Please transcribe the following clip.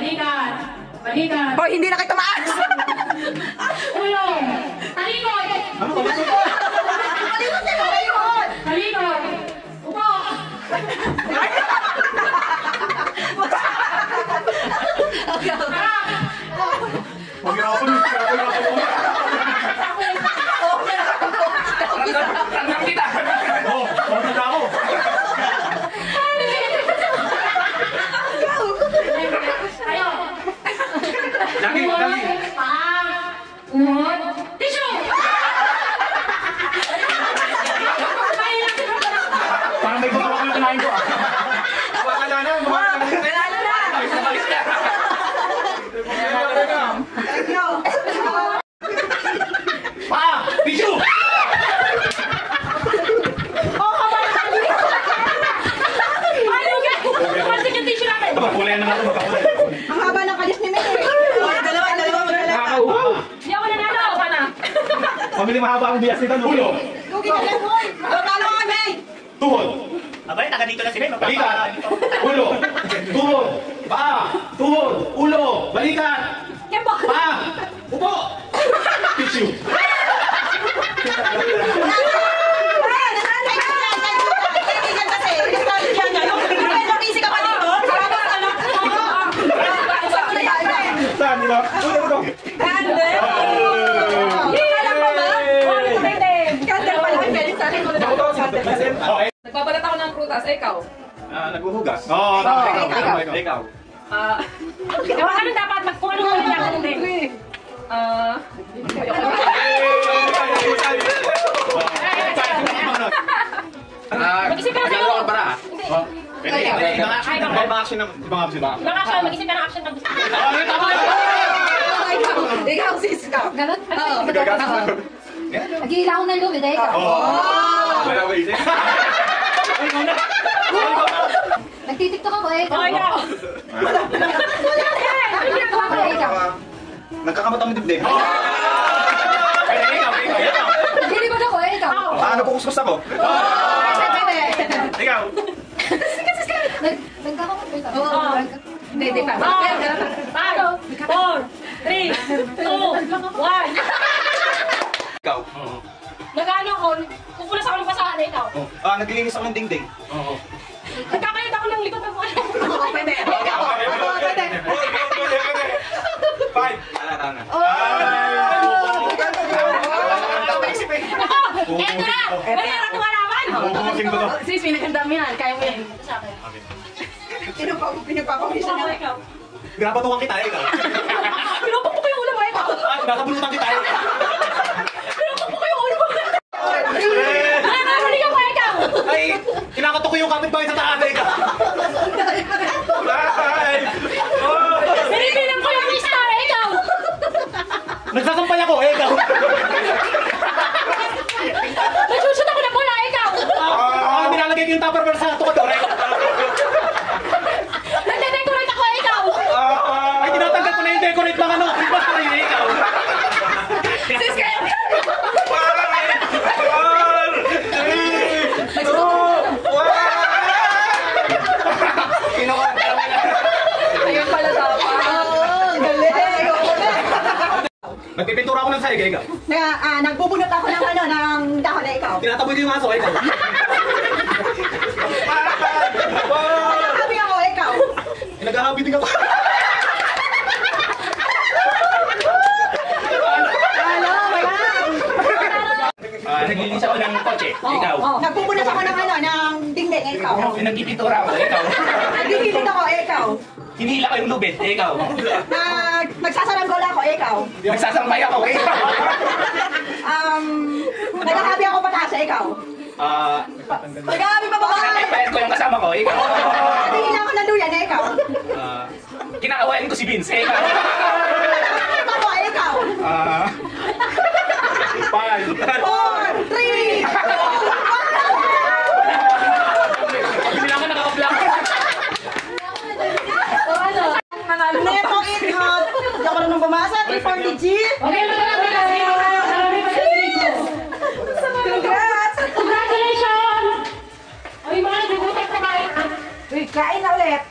Balikan. Balikan. Hoy, hindi na kayo tumaas! Ulo. Talikod. Ano ba? Talikod! Talikod! Talikod. Upo. Parang may gusto ko yung kinain ko ah. Wala na! Pa! Tissue! Kulay na natin, magkakulay. Ang haba ng kalis ni May. Dalawa magdala. Hindi ako nanalo. Ako na. Pamili mahaba ang bias nito. Ulo. Lugi na lang, Hoy. Talo ka, May. Tuhod. Abay, taga dito na si May. Balikan. Ulo. Tuhod. Paa. Tuhod. Ulo. Balikan. Paa. Upo. Tissue. Saan nila? Ulo. Nagbabalat ako ng prutas, ikaw. Naghuhugas. Oo, ikaw. Ano dapat magkulo mo lang ano din? Mag-isip ka na sa'yo. Ibang action na. Ibang action, mag-isip ka ng action na gusto. Ikaw, sis ka. Ganun? Nag-iila ako ng lumi, dahil ikaw. Nagtitiktok ako, ikaw. Ikaw. Nagtitiktok ako, ikaw. Nagkakamatang dibdib. Nagilibad ako, ikaw. Ano po kuskus ako? Ikaw. Nagkakamot ba ikaw? Hindi pa. Paano? 4, 3, 2, 1. Ikaw. Nag-ano ako, pupulas ako ng basahan na ikaw. Naglilinis ako ng dingding. Nagkakayot ako ng likod ng buwan. Pwede. Five. Alata na. Eto na! May harap na malaman! Bubusin ko to. Sis, pinagandam yan. Kaya mo yan. Pinagpapawisan na. Ikaw. Grabatukan kita, ikaw. Pinupok ko yung ulo mo, ikaw. Nakabulutan kita, ikaw. Pinupok ko yung ulo mo. Nakakahuli ka pa, ikaw. Ay, kinakatok ko yung kapitbahay sa taas, ikaw. Binibilang ko yung star, ikaw. Nagsasampay ako, ikaw. Nagsusot ako ng bola, ikaw. Nilalagay ko yung tupperware sa tukador, ikaw. Nagde-decorate ako, ikaw. Ay, tinatanggal ko na yung decorate ng ano. Christmas ko na yun, ikaw. Sis, kaya mo. Ayun pala dapat. Galing. Nagpipintura ako ng sayag, ikaw. Nagbubunot ako ng dahon na ikaw. Tinataboy ko yung aso, ikaw. Sabi ako, ikaw. Naghahabi din ako. Naglilinis ako ng kotse, ikaw. Nagbubunot ako ng dingding, ikaw. Nagpipintura ako, ikaw. Nagdidilid ako, ikaw. Hinihila ko yung lubid, ikaw. Nagsasaranggola ako, ikaw. Nagsasambay ako, ikaw. Naghahabi ako pataas, ikaw. Naghahabi pa baba. Nagpayat ko yung kasama ko, ikaw. Nagihila ako ng duyan, ikaw. Kinakawain ko si Vince, ikaw. Ako, ikaw. 5. 4, 3, 2, 1. Hindi na ako nakaka-vlog. Neto in half. Hindi ako nang bumasa. 340G. Congrats! Congratulations! Ay, mga nagugutot na kayo. Kain na ulit.